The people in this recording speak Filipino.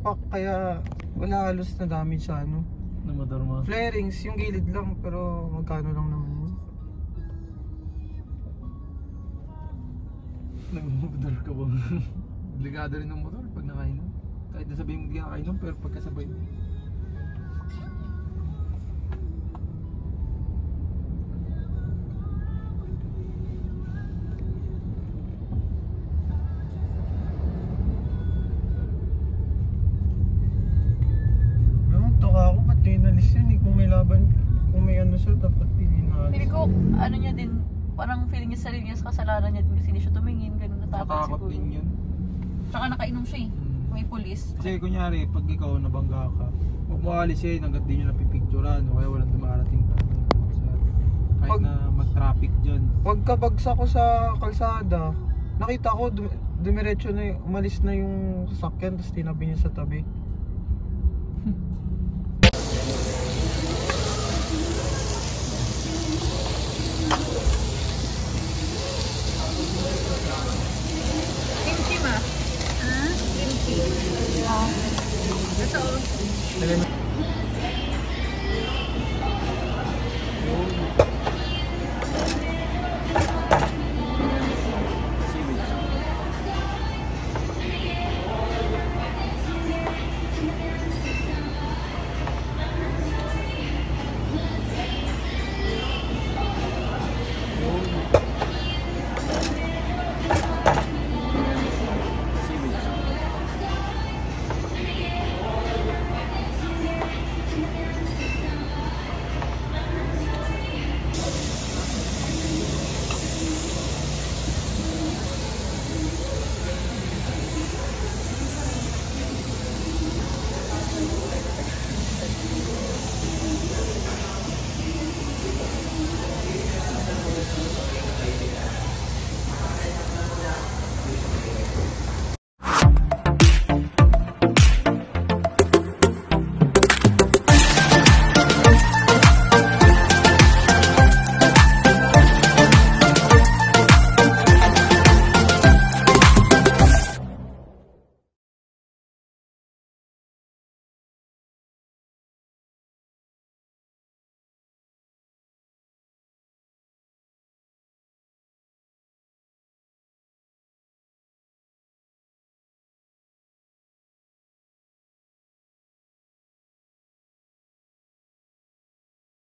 impact kaya wala halos na damage sa ano. Na motor mo? Flarings, yung gilid lang pero magkano lang naman yun. Nag-motor ka ba? Delikado rin ng motor pag nakainom. Kahit nasabihin mo hindi nakainom pero pagkasabay mo. Inalis yun eh, kung may laban, kung may ano siya, dapat din inalis. Feeling ko, ano niya din, parang feeling niya sarili niya sa kasalanan niya din kasi hindi siya tumingin, ganun natakot Matakot siguro. din yun. Tsaka nakainom siya eh, may pulis. Kasi kunyari, pag ikaw nabangga ka, huwag mo alisin hanggat di nyo napipicturan o kaya walang dumarating pa. Kahit na mag-traffic dyan. Pagkabagsak ko sa kalsada, nakita ko dumiretso na umalis na yung sasakyan tapos tinabi niya sa tabi.